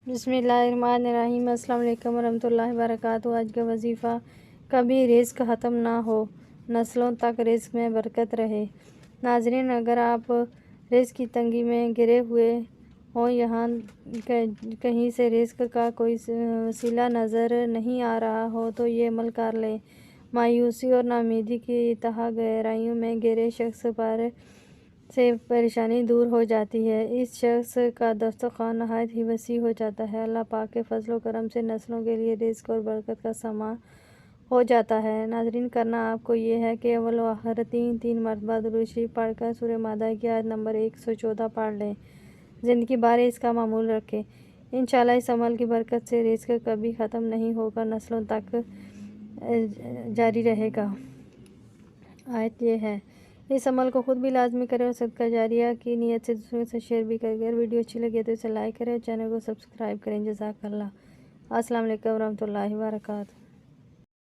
بسم اللہ الرحمن الرحیم۔ السلام علیکم ورحمۃ اللہ وبرکاتہ۔ آج کا وظیفہ: کبھی رزق ختم نہ ہو، نسلوں تک رزق میں برکت رہے۔ ناظرین، اگر آپ رزق کی تنگی میں گھرے ہوئے ہوں، یہاں کہیں سے رزق کا کوئی وسیلہ نظر نہیں آ رہا ہو تو یہ عمل کر لیں۔ مایوسی اور ناامیدی کی تہہ گہرائیوں میں گھرے شخص سے پریشانی دور ہو جاتی ہے۔ اس شخص کا دسترخوان نہایت ہی وسیع ہو جاتا ہے۔ اللہ پاک کے فضل و کرم سے نسلوں کے لیے رزق اور برکت کا سامان ہو جاتا ہے۔ ناظرین، کرنا آپ کو یہ ہے کہ اول و آخر تین مرتبہ درود شریف پڑھ کر سورہ مائدہ کی آیت نمبر 114 پڑھ لیں۔ زندگی بھر اس کا معمول رکھیں۔ انشاءاللہ اس عمل کی برکت سے رزق کبھی ختم نہیں ہوگا، نسلوں تک جاری رہے گا۔ آیت یہ ہے: اس عمل کو خود بھی لازمی کریں اور صدقہ جاریہ کی نیت سے دوسروں کے ساتھ شیئر بھی کریں۔ اگر ویڈیو اچھی لگے تو اسے لائک کریں اور چینل کو سبسکرائب کریں۔ جزاک اللہ۔ السلام علیکم ورحمۃ اللہ وبرکاتہ۔